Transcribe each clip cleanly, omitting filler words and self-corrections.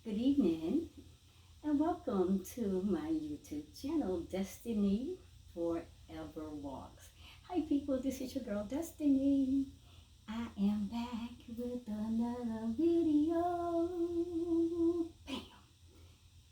Good evening and welcome to my YouTube channel, Destiny Forever Walks. Hi people, this is your girl Destiny. I am back with another video. Bam!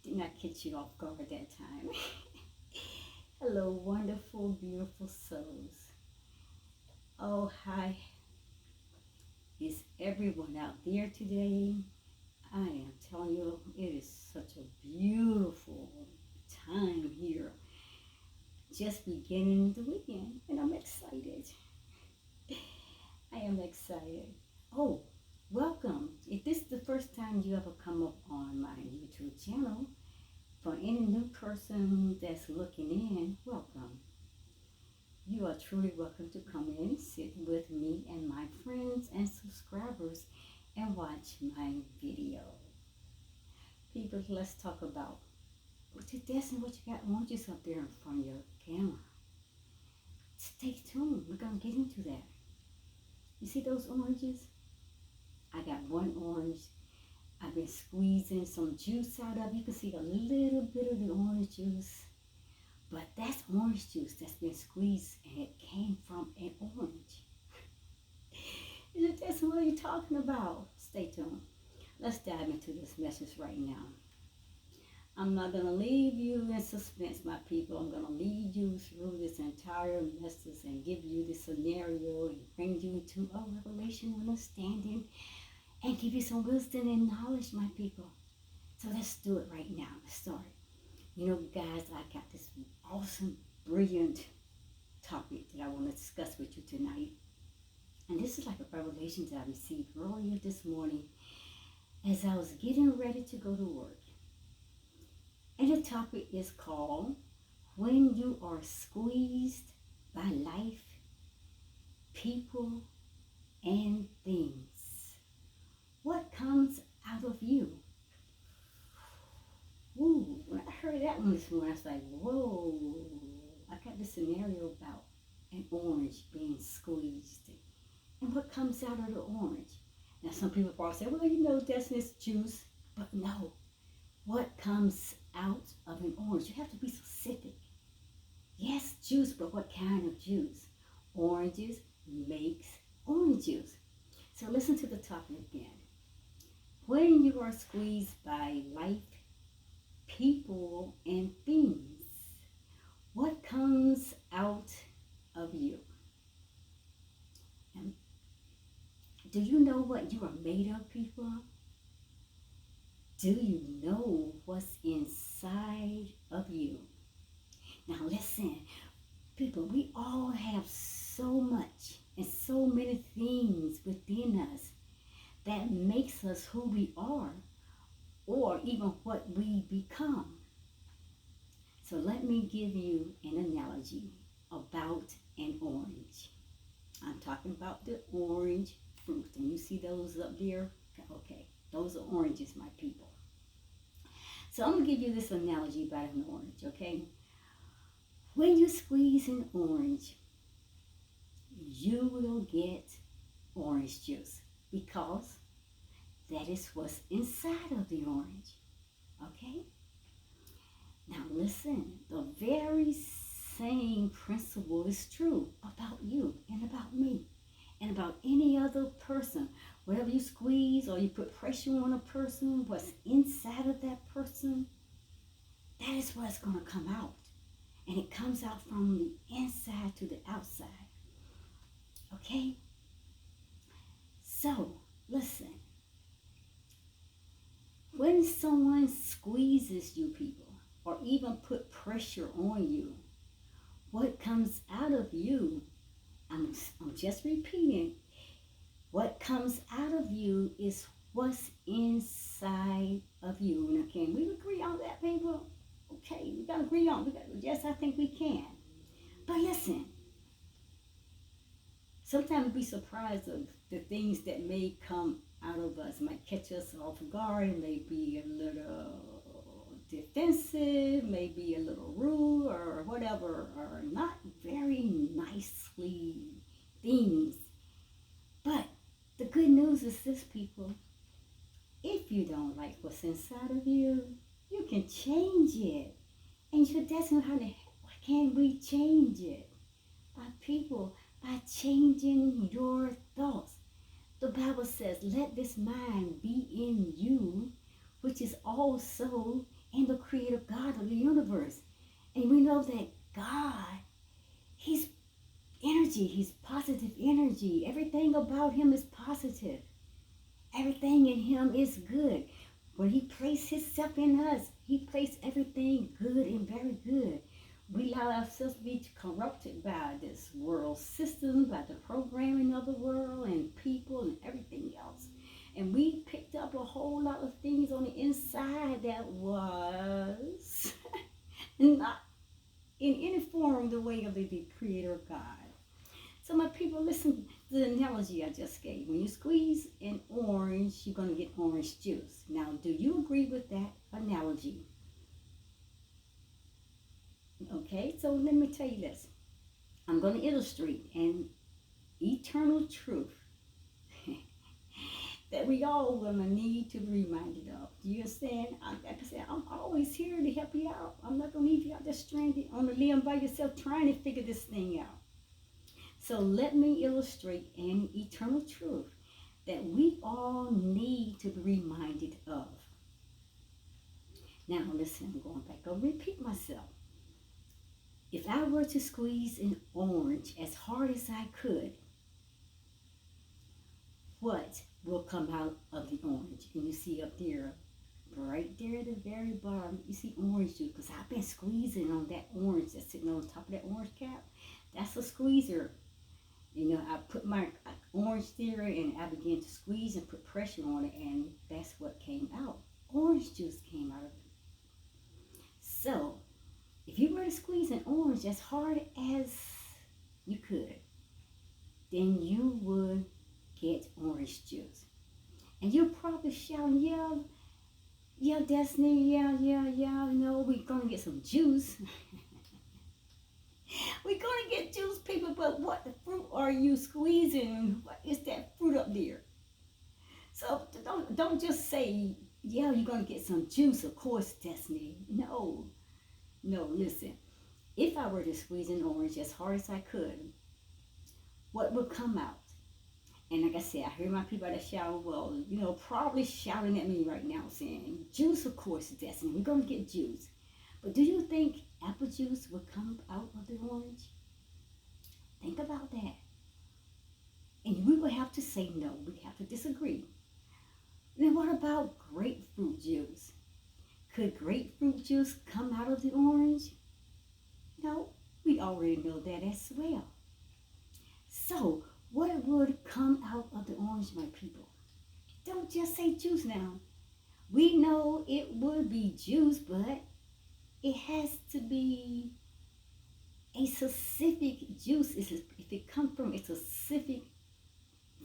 Did not catch you off guard that time. Hello, wonderful, beautiful souls. Oh, hi. Is everyone out there today? I am telling you, it is such a beautiful time here. Just beginning the weekend, and I'm excited. I am excited. Oh, welcome. If this is the first time you ever come up on my YouTube channel, for any new person that's looking in, welcome. You are truly welcome to come in, sit with me and my friends and subscribers and watch my video. People, let's talk about what you got oranges up there in front of your camera. Stay tuned. We're gonna get into that. You see those oranges? I got one orange. I've been squeezing some juice out of. You can see a little bit of the orange juice, but that's orange juice that's been squeezed, and it came from an orange. That's what you're talking about. Stay tuned. Let's dive into this message right now. I'm not going to leave you in suspense, my people. I'm going to lead you through this entire message and give you the scenario and bring you to a revelation, understanding, and give you some wisdom and knowledge, my people. So let's do it right now. Let's start. You know, guys, I got this awesome, brilliant topic that I want to discuss with you tonight. And this is like a revelation that I received earlier this morning as I was getting ready to go to work. And the topic is called When You Are Squeezed by Life, People, and Things. What comes out of you? Ooh, when I heard that one this morning, I was like, whoa. I got this scenario about an orange being squeezed. And what comes out of the orange? Now, some people probably say, well, you know, that's just juice. But no. What comes out of an orange? You have to be specific. Yes, juice, but what kind of juice? Oranges makes orange juice. So listen to the topic again. When you are squeezed by life, people, and things, what comes out of you? And do you know what you are made of, people? Do you know what's inside of you? Now listen, people, we all have so much and so many things within us that makes us who we are or even what we become. So let me give you an analogy about an orange. I'm talking about the orange fruit. And you see those up there? Okay, those are oranges, my people. So I'm going to give you this analogy about an orange, okay? When you squeeze an orange, you will get orange juice because that is what's inside of the orange, okay? Now listen, the very same principle is true about you and about me and about any other person. Whatever you squeeze or you put pressure on a person, what's inside of that person, that is what's going to come out. And it comes out from the inside to the outside. Okay? So, listen. When someone squeezes you, people, or even put pressure on you, what comes out of you, I'm just repeating, what comes out of you is what's inside of you. Now, can we agree on that, people? Okay, we got to agree on it. Yes, I think we can. But listen, sometimes we be surprised of the things that may come out of us. Might catch us off guard. It may be a little defensive, maybe a little rude or whatever, or not very nicely things. But the good news is this, people. If if you don't like what's inside of you, you can change it. And you that's how can we change it? By people, by changing your thoughts. The Bible says, let this mind be in you, which is also in the creator God of the universe. And we know that God, He's energy, He's positive energy. Everything about Him is positive. Everything in Him is good. When He placed Himself in us, He placed everything good and very good. We allow ourselves to be corrupted by this world system, by the programming of the world and people and everything else. And we picked up a whole lot of things on the inside that was not in any form the way of the creator God. So my people, listen to the analogy I just gave. When you squeeze an orange, you're going to get orange juice. Now, do you agree with that analogy? Okay, so let me tell you this. I'm going to illustrate an eternal truth that we all will need to be reminded of. Do you understand? Like I said, I'm always here to help you out. I'm not going to leave you out there stranded on the limb by yourself trying to figure this thing out. So let me illustrate an eternal truth that we all need to be reminded of. Now listen, I'm going back. I'll repeat myself. If I were to squeeze an orange as hard as I could, what will come out of the orange? And you see up there, right there at the very bottom, you see orange juice. Because I've been squeezing on that orange that's sitting on top of that orange cap. That's a squeezer. You know, I put my orange there and I began to squeeze and put pressure on it, and that's what came out. Orange juice came out of it. So, if you were to squeeze an orange as hard as you could, then you would get orange juice. And you're probably shouting, yeah, Destiny, yeah, no, we're going to get some juice. We're going to get juice, people, but what fruit are you squeezing? What is that fruit up there? So don't just say, yeah, you're going to get some juice, of course, Destiny. No, listen. If I were to squeeze an orange as hard as I could, what would come out? And like I said, I hear my people that shout, well, probably shouting at me right now saying, juice, of course, Destiny. We're going to get juice. But do you think apple juice would come out of the orange? Think about that. And we would have to say no. We'd have to disagree. Then what about grapefruit juice? Could grapefruit juice come out of the orange? No, we already know that as well. So, what would come out of the orange, my people? Don't just say juice now. We know it would be juice, but it has to be a specific juice if it comes from a specific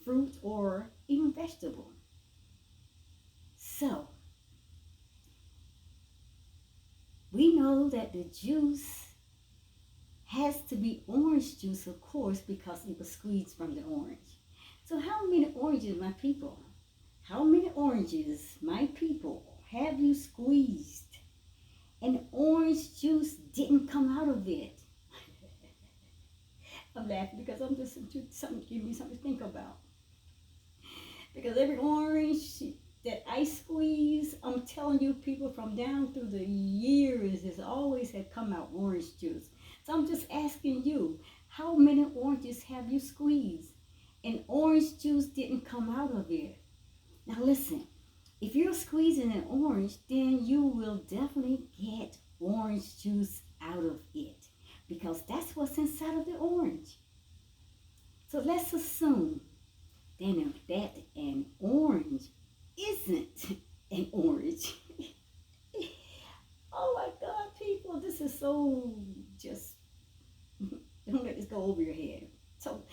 fruit or even vegetable. So, we know that the juice has to be orange juice, of course, because it was squeezed from the orange. So how many oranges, my people? How many oranges, my people, have you squeezed and orange juice didn't come out of it? I'm laughing because I'm just giving you something to think about. Because every orange that I squeeze, I'm telling you, people, from down through the years, has always had come out orange juice. So I'm just asking you, how many oranges have you squeezed and orange juice didn't come out of it? Now listen, if you're squeezing an orange, then you will definitely get orange juice out of it, because that's what's inside of the orange. So let's assume then that an orange isn't an orange. Oh my God, people, this is so just, don't let this go over your head. So,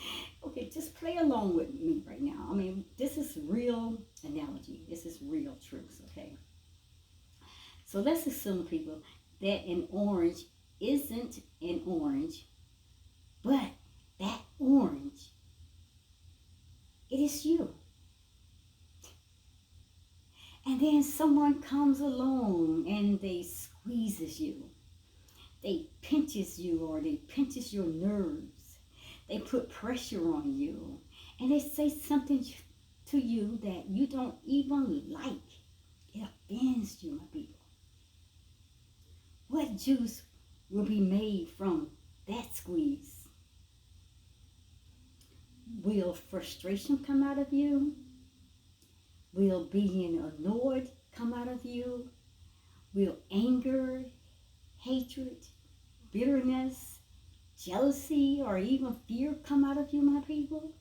okay, just play along with me right now. I mean, this is real analogy. This is real truth, okay? So let's assume, people, that an orange isn't an orange, but that orange, it is you. And then someone comes along and they squeezes you. They pinches you or they pinches your nerves. They put pressure on you. And they say something to you that you don't even like. It offends you, my people. What juice will be made from that squeeze? Will frustration come out of you? Will being annoyed come out of you? Will anger, hatred, bitterness, jealousy, or even fear come out of you, my people?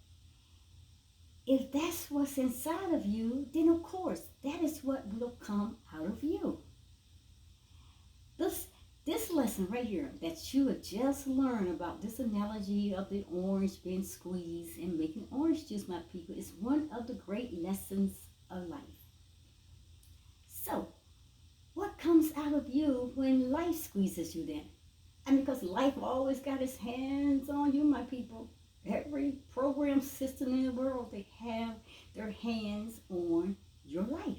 If that's what's inside of you, then of course, that is what will come out of you. This lesson right here that you have just learned about this analogy of the orange being squeezed and making orange juice, my people, is one of the great lessons of life. So, what comes out of you when life squeezes you then? I mean, because life always got its hands on you, my people. Every program system in the world, they have their hands on your life.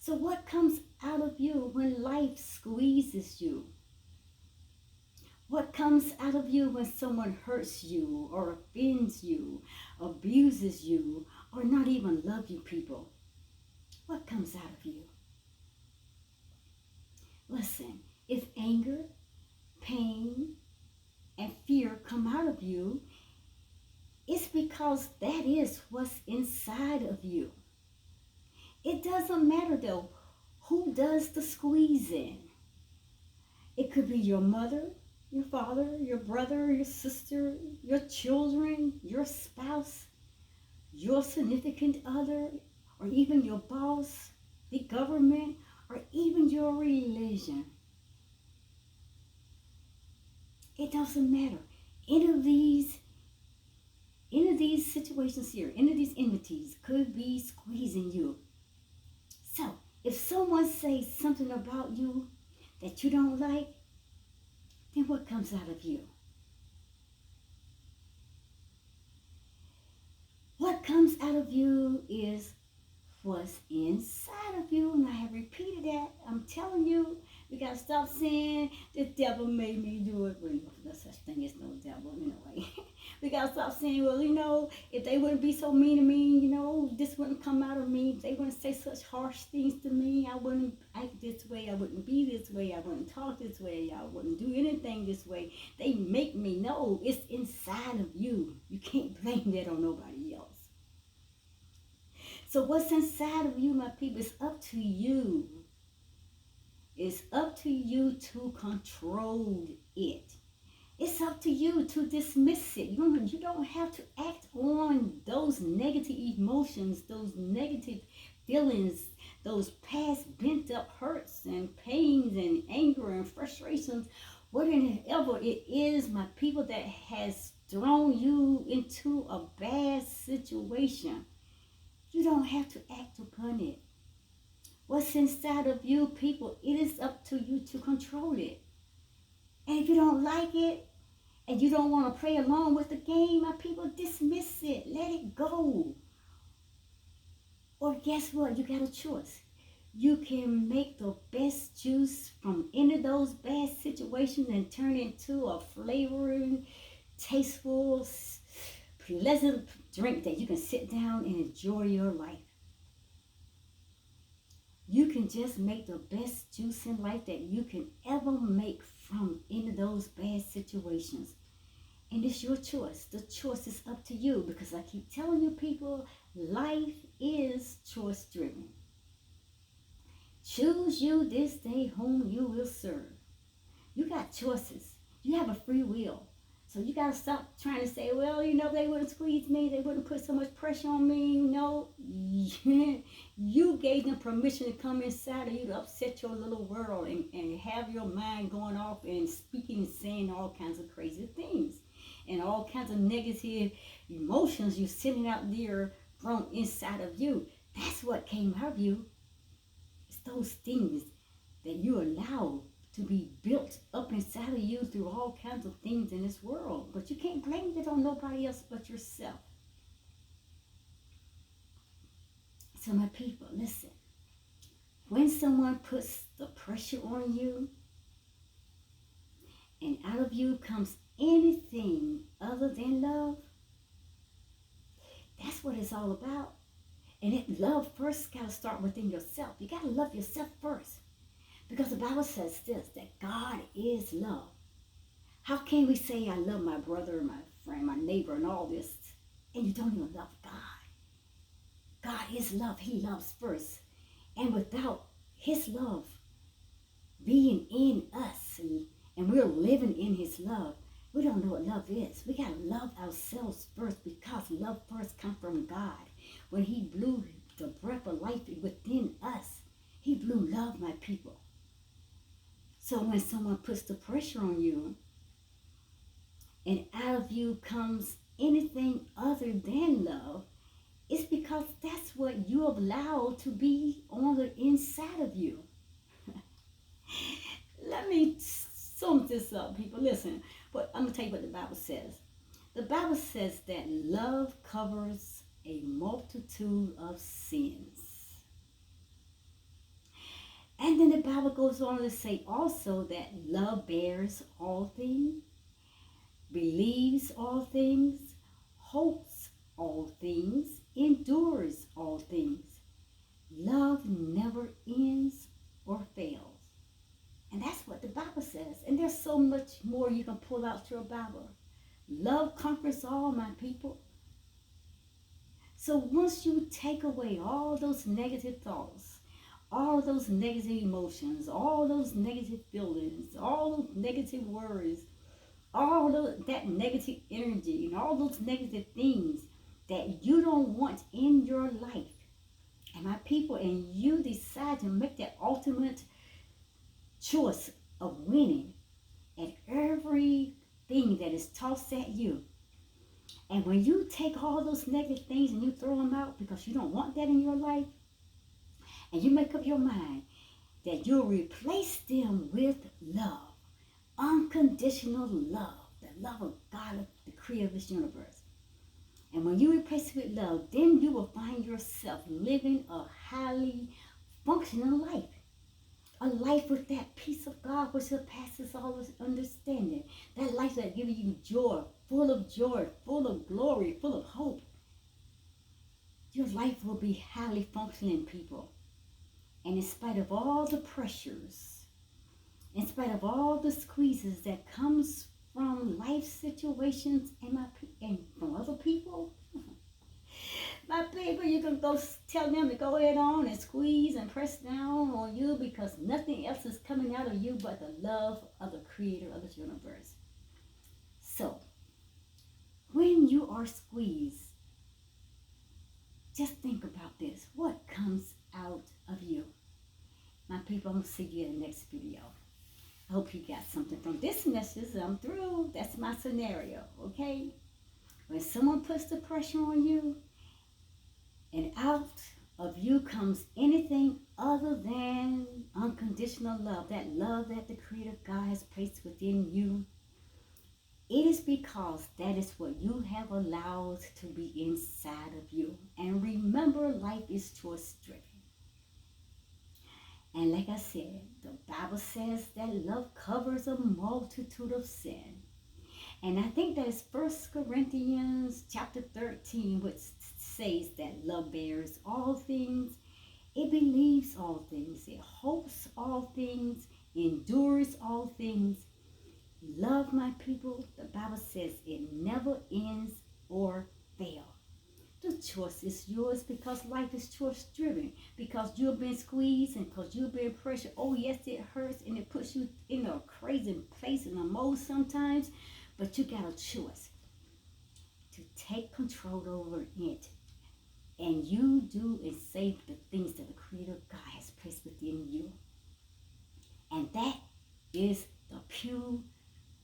So what comes out of you when life squeezes you? What comes out of you when someone hurts you or offends you, abuses you, or not even love you, people? What comes out of you? Listen, if anger, pain, and fear come out of you, it's because that is what's inside of you. It doesn't matter though who does the squeezing. It could be your mother, your father, your brother, your sister, your children, your spouse, your significant other, or even your boss, the government, or even your religion. It doesn't matter. Any of these situations here, any of these entities could be squeezing you. So, if someone says something about you that you don't like, then what comes out of you? What comes out of you is what's inside of you. And I have repeated that. I'm telling you, we got to stop saying the devil made me do it. Well, no such thing as no devil, anyway. We got to stop saying, well, if they wouldn't be so mean to me, this wouldn't come out of me. If they wouldn't say such harsh things to me, I wouldn't act this way. I wouldn't be this way. I wouldn't talk this way. I wouldn't do anything this way. They make me. No, it's inside of you. You can't blame that on nobody else. So what's inside of you, my people, is up to you. It's up to you to control it. It's up to you to dismiss it. You don't have to act on those negative emotions, those negative feelings, those past bent up hurts and pains and anger and frustrations, whatever it is, my people, that has thrown you into a bad situation. You don't have to act upon it. What's inside of you, people, it is up to you to control it. And if you don't like it, and you don't want to play along with the game, my people, dismiss it. Let it go. Or guess what? You got a choice. You can make the best juice from any of those bad situations and turn it into a flavoring, tasteful, pleasant drink that you can sit down and enjoy your life. You can just make the best juice in life that you can ever make from any of those bad situations. And it's your choice. The choice is up to you, because I keep telling you, people, life is choice driven. Choose you this day whom you will serve. You got choices. You have a free will. So you got to stop trying to say, well, they wouldn't squeeze me. They wouldn't put so much pressure on me. You gave them permission to come inside of you to upset your little world and have your mind going off and speaking and saying all kinds of crazy things. And all kinds of negative emotions you're sending out there from inside of you. That's what came out of you. It's those things that you allow to be built up inside of you through all kinds of things in this world. But you can't blame it on nobody else but yourself. So my people, listen. When someone puts the pressure on you and out of you comes anything other than love, that's what it's all about. And that love first got to start within yourself. You got to love yourself first. Because the Bible says this, that God is love. How can we say I love my brother, my friend, my neighbor, and all this, and you don't even love God? God is love. He loves first. And without his love being in us, and we're living in his love, we don't know what love is. We got to love ourselves first, because love first comes from God. When he blew the breath of life within us, he blew love, my people. So when someone puts the pressure on you, and out of you comes anything other than love, it's because that's what you have allowed to be on the inside of you. Let me sum this up, people. Listen, but I'm going to tell you what the Bible says. The Bible says that love covers a multitude of sins. And then the Bible goes on to say also that love bears all things, believes all things, hopes all things, endures all things. Love never ends or fails. And that's what the Bible says. And there's so much more you can pull out your Bible. Love conquers all, my people. So once you take away all those negative thoughts, all those negative emotions, all those negative feelings, all those negative words, that negative energy, and all those negative things that you don't want in your life, and my people, and you decide to make that ultimate choice of winning at everything that is tossed at you. And when you take all those negative things and you throw them out because you don't want that in your life, and you make up your mind that you'll replace them with love, unconditional love, the love of God, the creator of this universe. And when you replace it with love, then you will find yourself living a highly functional life. A life with that peace of God which surpasses all understanding. That life that gives you joy, full of glory, full of hope. Your life will be highly functioning, people. And in spite of all the pressures, in spite of all the squeezes that comes from life situations and from other people, my people, you can go tell them to go ahead on and squeeze and press down on you, because nothing else is coming out of you but the love of the creator of this universe. So, when you are squeezed, just think about this. What comes out of you? My people, I'm going to see you in the next video. I hope you got something from this message. I'm through. That's my scenario, okay? When someone puts the pressure on you, and out of you comes anything other than unconditional love, that love that the Creator God has placed within you, it is because that is what you have allowed to be inside of you. And remember, life is choice-driven. And like I said, the Bible says that love covers a multitude of sin. And I think that is 1 Corinthians chapter 13, which says that love bears all things, it believes all things, it hopes all things, endures all things. Love, my people, the Bible says it never ends or fails. The choice is yours, because life is choice driven, because you've been squeezed and because you've been pressured. Oh yes, it hurts and it puts you in a crazy place in a mold sometimes, but you got a choice to take control over it. And you do and say the things that the Creator God has placed within you. And that is the pure,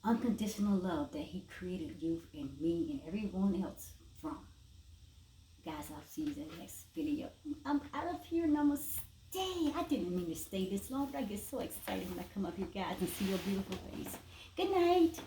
unconditional love that He created you and me and everyone else from. Guys, I'll see you in the next video. I'm out of here. Namaste. I didn't mean to stay this long, but I get so excited when I come up here, guys, and see your beautiful face. Good night.